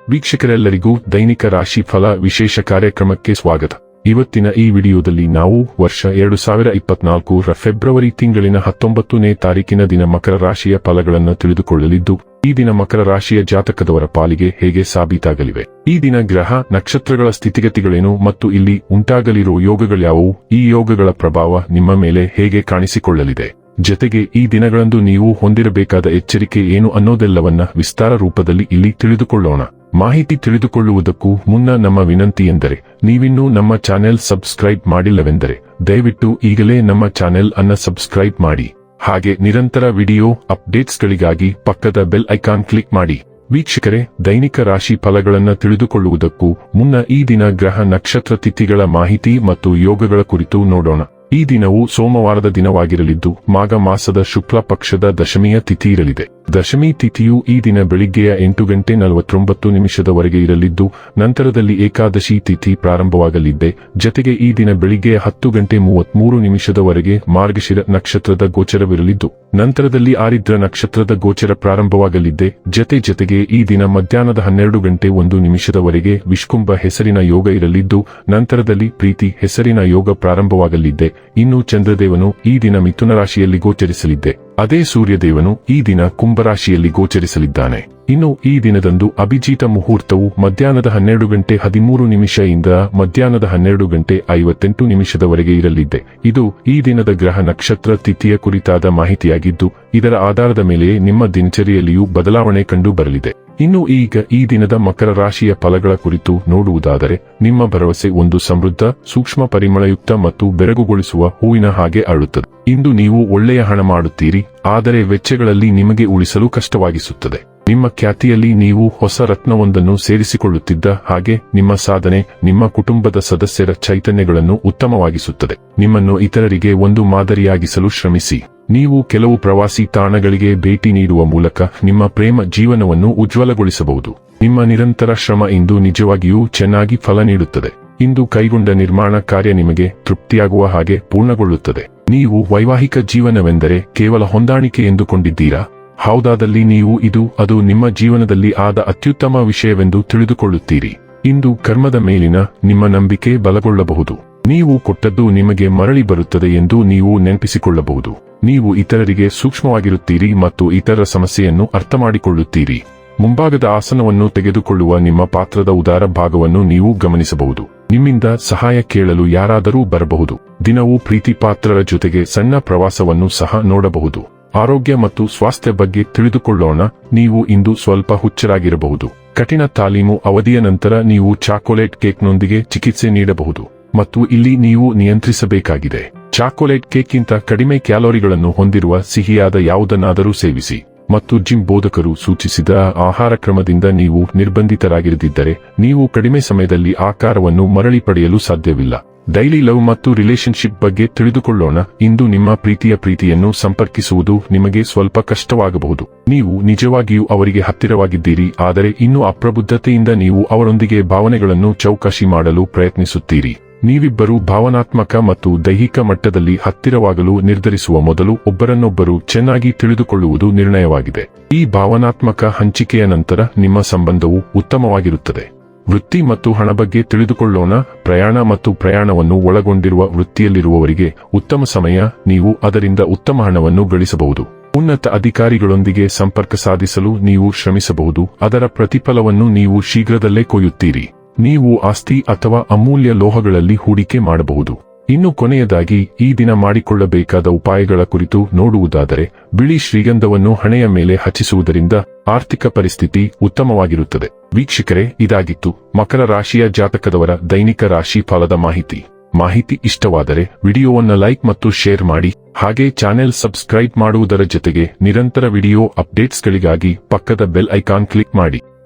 ವೀಕ್ಷಕರೆಲ್ಲರಿಗೂ ದೈನಿಕ ರಾಶಿ ಫಲ ವಿಶೇಷ ಕಾರ್ಯಕ್ರಮಕ್ಕೆ ಸ್ವಾಗತ. ಇವತ್ತಿನ ಈ ವಿಡಿಯೋದಲ್ಲಿ ನಾವು ವರ್ಷ 2024ರ ಫೆಬ್ರವರಿ ತಿಂಗಳಿನ 19ನೇ ತಾರೀಕಿನ ದಿನ ಮಕರ ರಾಶಿಯ ಫಲಗಳನ್ನು ತಿಳಿದುಕೊಳ್ಳಲಿದ್ದು, ಈ ದಿನ ಮಕರ ರಾಶಿಯ ಜಾತಕದವರ ಪಾಲಿಗೆ ಹೇಗೆ ಸಾಬೀತಾಗಲಿವೆ, ಈ ದಿನ ಗ್ರಹ ನಕ್ಷತ್ರಗಳ ಸ್ಥಿತಿಗತಿಗಳೇನು ಮತ್ತು ಇಲ್ಲಿ ಉಂಟಾಗಲಿರುವ ಯೋಗಗಳ್ಯಾವುವು, ಈ ಯೋಗಗಳ ಪ್ರಭಾವ ನಿಮ್ಮ ಮೇಲೆ ಹೇಗೆ ಕಾಣಿಸಿಕೊಳ್ಳಲಿದೆ, ಜತೆಗೆ ಈ ದಿನಗಳಂದು ನೀವು ಹೊಂದಿರಬೇಕಾದ ಎಚ್ಚರಿಕೆ ಏನು ಅನ್ನೋದೆಲ್ಲವನ್ನ ವಿಸ್ತಾರ ರೂಪದಲ್ಲಿ ಇಲ್ಲಿ ತಿಳಿದುಕೊಳ್ಳೋಣ. ಮಾಹಿತಿ ತಿಳಿದುಕೊಳ್ಳುವುದಕ್ಕೂ ಮುನ್ನ ನಮ್ಮ ವಿನಂತಿ ಎಂದರೆ, ನೀವಿನ್ನೂ ನಮ್ಮ ಚಾನೆಲ್ ಸಬ್ಸ್ಕ್ರೈಬ್ ಮಾಡಿಲ್ಲವೆಂದರೆ ದಯವಿಟ್ಟು ಈಗಲೇ ನಮ್ಮ ಚಾನೆಲ್ ಅನ್ನ ಸಬ್ಸ್ಕ್ರೈಬ್ ಮಾಡಿ. ಹಾಗೆ ನಿರಂತರ ವಿಡಿಯೋ ಅಪ್ಡೇಟ್ಸ್ಗಳಿಗಾಗಿ ಪಕ್ಕದ ಬೆಲ್ ಐಕಾನ್ ಕ್ಲಿಕ್ ಮಾಡಿ. ವೀಕ್ಷಕರೇ, ದೈನಿಕ ರಾಶಿ ಫಲಗಳನ್ನು ತಿಳಿದುಕೊಳ್ಳುವುದಕ್ಕೂ ಮುನ್ನ ಈ ದಿನ ಗ್ರಹ ನಕ್ಷತ್ರ ತಿಥಿಗಳ ಮಾಹಿತಿ ಮತ್ತು ಯೋಗಗಳ ಕುರಿತು ನೋಡೋಣ. ಈ ದಿನವು ಸೋಮವಾರದ ದಿನವಾಗಿರಲಿದ್ದು, ಮಾಘ ಮಾಸದ ಶುಕ್ಲ ಪಕ್ಷದ ದಶಮಿಯ ತಿಥಿ ಇರಲಿದೆ. ದಶಮಿ ತಿಥಿಯು ಈ ದಿನ ಬೆಳಿಗ್ಗೆಯ 8:49 ಇರಲಿದ್ದು, ನಂತರದಲ್ಲಿ ಏಕಾದಶಿ ತಿಥಿ ಪ್ರಾರಂಭವಾಗಲಿದೆ. ಜತೆಗೆ ಈ ದಿನ ಬೆಳಿಗ್ಗೆ 10:33 ಮಾರ್ಗಶಿರ ನಕ್ಷತ್ರದ ಗೋಚರವಿರಲಿದ್ದು, ನಂತರದಲ್ಲಿ ಆರಿದ್ರ ನಕ್ಷತ್ರದ ಗೋಚರ ಪ್ರಾರಂಭವಾಗಲಿದೆ. ಜತೆಗೆ ಈ ದಿನ ಮಧ್ಯಾಹ್ನದ 12:01 ವಿಷ್ಕುಂಭ ಹೆಸರಿನ ಯೋಗ ಇರಲಿದ್ದು, ನಂತರದಲ್ಲಿ ಪ್ರೀತಿ ಹೆಸರಿನ ಯೋಗ ಪ್ರಾರಂಭವಾಗಲಿದೆ. ಇನ್ನು ಚಂದ್ರದೇವನು ಈ ದಿನ ಮಿಥುನ ರಾಶಿಯಲ್ಲಿ ಗೋಚರಿಸಲಿದೆ. ಅದೇ ಸೂರ್ಯದೇವನು ಈ ದಿನ ಕುಂಭರಾಶಿಯಲ್ಲಿ ಗೋಚರಿಸಲಿದ್ದಾನೆ. ಇನ್ನು ಈ ದಿನದಂದು ಅಭಿಜಿತ ಮುಹೂರ್ತವು ಮಧ್ಯಾಹ್ನದ 12:13 ಇಂದ ಮಧ್ಯಾಹ್ನದ 12:58 ಇರಲಿದೆ. ಇದು ಈ ದಿನದ ಗ್ರಹ ನಕ್ಷತ್ರ ತಿಥಿಯ ಕುರಿತಾದ ಮಾಹಿತಿಯಾಗಿದ್ದು, ಇದರ ಆಧಾರದ ಮೇಲೆ ನಿಮ್ಮ ದಿನಚರಿಯಲ್ಲಿಯೂ ಬದಲಾವಣೆ ಕಂಡು ಬರಲಿದೆ. ಇನ್ನು ಈಗ ಈ ದಿನದ ಮಕರ ರಾಶಿಯ ಫಲಗಳ ಕುರಿತು ನೋಡುವುದಾದರೆ, ನಿಮ್ಮ ಭರವಸೆ ಒಂದು ಸಮೃದ್ಧ, ಸೂಕ್ಷ್ಮ ಪರಿಮಳಯುಕ್ತ ಮತ್ತು ಬೆರಗುಗೊಳಿಸುವ ಹೂವಿನ ಹಾಗೆ ಅರಳುತ್ತದೆ. ಇಂದು ನೀವು ಒಳ್ಳೆಯ ಹಣ ಮಾಡುತ್ತೀರಿ, ಆದರೆ ವೆಚ್ಚಗಳಲ್ಲಿ ನಿಮಗೆ ಉಳಿಸಲು ಕಷ್ಟವಾಗಿಸುತ್ತದೆ. ನಿಮ್ಮ ಖ್ಯಾತಿಯಲ್ಲಿ ನೀವು ಹೊಸ ರತ್ನವೊಂದನ್ನು ಸೇರಿಸಿಕೊಳ್ಳುತ್ತಿದ್ದ ಹಾಗೆ ನಿಮ್ಮ ಸಾಧನೆ ನಿಮ್ಮ ಕುಟುಂಬದ ಸದಸ್ಯರ ಚೈತನ್ಯಗಳನ್ನು ಉತ್ತಮವಾಗಿಸುತ್ತದೆ. ನಿಮ್ಮನ್ನು ಇತರರಿಗೆ ಒಂದು ಮಾದರಿಯಾಗಿಸಲು ಶ್ರಮಿಸಿ. ನೀವು ಕೆಲವು ಪ್ರವಾಸಿ ತಾಣಗಳಿಗೆ ಭೇಟಿ ನೀಡುವ ಮೂಲಕ ನಿಮ್ಮ ಪ್ರೇಮ ಜೀವನವನ್ನು ಉಜ್ವಲಗೊಳಿಸಬಹುದು. ನಿಮ್ಮ ನಿರಂತರ ಶ್ರಮ ಇಂದು ನಿಜವಾಗಿಯೂ ಚೆನ್ನಾಗಿ ಫಲ ನೀಡುತ್ತದೆ. ಇಂದು ಕೈಗೊಂಡ ನಿರ್ಮಾಣ ಕಾರ್ಯ ನಿಮಗೆ ತೃಪ್ತಿಯಾಗುವ ಹಾಗೆ ಪೂರ್ಣಗೊಳ್ಳುತ್ತದೆ. ನೀವು ವೈವಾಹಿಕ ಜೀವನವೆಂದರೆ ಕೇವಲ ಹೊಂದಾಣಿಕೆ ಎಂದುಕೊಂಡಿದ್ದೀರಾ? ಹೌದಾದಲ್ಲಿ ನೀವು ಅದು ನಿಮ್ಮ ಜೀವನದಲ್ಲಿ ಆದ ಅತ್ಯುತ್ತಮ ವಿಷಯವೆಂದು ತಿಳಿದುಕೊಳ್ಳುತ್ತೀರಿ. ಇಂದು ಕರ್ಮದ ಮೇಲಿನ ನಿಮ್ಮ ನಂಬಿಕೆ ಬಲಗೊಳ್ಳಬಹುದು. ನೀವು ಕೊಟ್ಟದ್ದು ನಿಮಗೆ ಮರಳಿ ಬರುತ್ತದೆ ಎಂದು ನೀವು ನೆನಪಿಸಿಕೊಳ್ಳಬಹುದು. ನೀವು ಇತರರಿಗೆ ಸೂಕ್ಷ್ಮವಾಗಿರುತ್ತೀರಿ ಮತ್ತು ಇತರರ ಸಮಸ್ಯೆಯನ್ನು ಅರ್ಥಮಾಡಿಕೊಳ್ಳುತ್ತೀರಿ. ಮುಂಭಾಗದ ಆಸನವನ್ನು ತೆಗೆದುಕೊಳ್ಳುವ ನಿಮ್ಮ ಪಾತ್ರದ ಉದಾರ ಭಾಗವನ್ನು ನೀವು ಗಮನಿಸಬಹುದು. ನಿಮ್ಮಿಂದ ಸಹಾಯ ಕೇಳಲು ಯಾರಾದರೂ ಬರಬಹುದು. ದಿನವೂ ಪ್ರೀತಿ ಪಾತ್ರರ ಜೊತೆಗೆ ಸಣ್ಣ ಪ್ರವಾಸವನ್ನು ಸಹ ನೋಡಬಹುದು. ಆರೋಗ್ಯ ಮತ್ತು ಸ್ವಾಸ್ಥ್ಯ ಬಗ್ಗೆ ತಿಳಿದುಕೊಳ್ಳೋಣ. ನೀವು ಇಂದು ಸ್ವಲ್ಪ ಹುಚ್ಚರಾಗಿರಬಹುದು. ಕಠಿಣ ತಾಲೀಮು ಅವಧಿಯ ನಂತರ ನೀವು ಚಾಕೊಲೇಟ್ ಕೇಕ್ನೊಂದಿಗೆ ಚಿಕಿತ್ಸೆ ನೀಡಬಹುದು ಮತ್ತು ಇಲ್ಲಿ ನೀವು ನಿಯಂತ್ರಿಸಬೇಕಾಗಿದೆ. ಚಾಕೊಲೇಟ್ ಕೇಕ್ಗಿಂತ ಕಡಿಮೆ ಕ್ಯಾಲೋರಿಗಳನ್ನು ಹೊಂದಿರುವ ಸಿಹಿಯಾದ ಯಾವುದನ್ನಾದರೂ ಸೇವಿಸಿ ಮತ್ತು ಜಿಮ್ ಬೋಧಕರು ಸೂಚಿಸಿದ ಆಹಾರ ಕ್ರಮದಿಂದ ನೀವು ನಿರ್ಬಂಧಿತರಾಗಿರದಿದ್ದರೆ ನೀವು ಕಡಿಮೆ ಸಮಯದಲ್ಲಿ ಆಕಾರವನ್ನು ಮರಳಿ ಪಡೆಯಲು ಸಾಧ್ಯವಿಲ್ಲ. ಡೈಲಿ ಲವ್ ಮತ್ತು ರಿಲೇಶನ್ಶಿಪ್ ಬಗ್ಗೆ ತಿಳಿದುಕೊಳ್ಳೋಣ. ಇಂದು ನಿಮ್ಮ ಪ್ರೀತಿಯನ್ನು ಸಂಪರ್ಕಿಸುವುದು ನಿಮಗೆ ಸ್ವಲ್ಪ ಕಷ್ಟವಾಗಬಹುದು. ನೀವು ನಿಜವಾಗಿಯೂ ಅವರಿಗೆ ಹತ್ತಿರವಾಗಿದ್ದೀರಿ, ಆದರೆ ಇನ್ನೂ ಅಪ್ರಬುದ್ಧತೆಯಿಂದ ನೀವು ಅವರೊಂದಿಗೆ ಭಾವನೆಗಳನ್ನು ಚೌಕಾಶಿ ಮಾಡಲು ಪ್ರಯತ್ನಿಸುತ್ತೀರಿ. ನೀವಿಬ್ಬರೂ ಭಾವನಾತ್ಮಕ ಮತ್ತು ದೈಹಿಕ ಮಟ್ಟದಲ್ಲಿ ಹತ್ತಿರವಾಗಲು ನಿರ್ಧರಿಸುವ ಮೊದಲು ಒಬ್ಬರನ್ನೊಬ್ಬರು ಚೆನ್ನಾಗಿ ತಿಳಿದುಕೊಳ್ಳುವುದು ನಿರ್ಣಯವಾಗಿದೆ. ಈ ಭಾವನಾತ್ಮಕ ಹಂಚಿಕೆಯ ನಂತರ ನಿಮ್ಮ ಸಂಬಂಧವು ಉತ್ತಮವಾಗಿರುತ್ತದೆ. ವೃತ್ತಿ ಮತ್ತು ಹಣ ಬಗ್ಗೆ ತಿಳಿದುಕೊಳ್ಳೋಣ. ಪ್ರಯಾಣ ಮತ್ತು ಪ್ರಯಾಣವನ್ನು ಒಳಗೊಂಡಿರುವ ವೃತ್ತಿಯಲ್ಲಿರುವವರಿಗೆ ಉತ್ತಮ ಸಮಯ. ನೀವು ಅದರಿಂದ ಉತ್ತಮ ಹಣವನ್ನು ಗಳಿಸಬಹುದು. ಉನ್ನತ ಅಧಿಕಾರಿಗಳೊಂದಿಗೆ ಸಂಪರ್ಕ ಸಾಧಿಸಲು ನೀವು ಶ್ರಮಿಸಬಹುದು. ಅದರ ಪ್ರತಿಫಲವನ್ನು ನೀವು ಶೀಘ್ರದಲ್ಲೇ ಕೊಯ್ಯುತ್ತೀರಿ. ನೀವು ಆಸ್ತಿ ಅಥವಾ ಅಮೂಲ್ಯ ಲೋಹಗಳಲ್ಲಿ ಹೂಡಿಕೆ ಮಾಡಬಹುದು. ಇನ್ನು ಕೊನೆಯದಾಗಿ ಈ ದಿನ ಮಾಡಿಕೊಳ್ಳಬೇಕಾದ ಉಪಾಯಗಳ ಕುರಿತು ನೋಡುವುದಾದರೆ, ಬಿಳಿ ಶ್ರೀಗಂಧವನ್ನು ಹಣೆಯ ಮೇಲೆ ಹಚ್ಚಿಸುವುದರಿಂದ ಆರ್ಥಿಕ ಪರಿಸ್ಥಿತಿ ಉತ್ತಮವಾಗಿರುತ್ತದೆ. ವೀಕ್ಷಕರೇ, ಇದಾಗಿತ್ತು ಮಕರ ರಾಶಿಯ ಜಾತಕದವರ ದೈನಿಕ ರಾಶಿ ಫಲದ ಮಾಹಿತಿ ಇಷ್ಟವಾದರೆ ವಿಡಿಯೋವನ್ನು ಲೈಕ್ ಮತ್ತು ಶೇರ್ ಮಾಡಿ. ಹಾಗೆ ಚಾನೆಲ್ ಸಬ್ಸ್ಕ್ರೈಬ್ ಮಾಡುವುದರ ಜೊತೆಗೆ ನಿರಂತರ ವಿಡಿಯೋ ಅಪ್ಡೇಟ್ಸ್ಗಳಿಗಾಗಿ ಪಕ್ಕದ ಬೆಲ್ ಐಕಾನ್ ಕ್ಲಿಕ್ ಮಾಡಿ.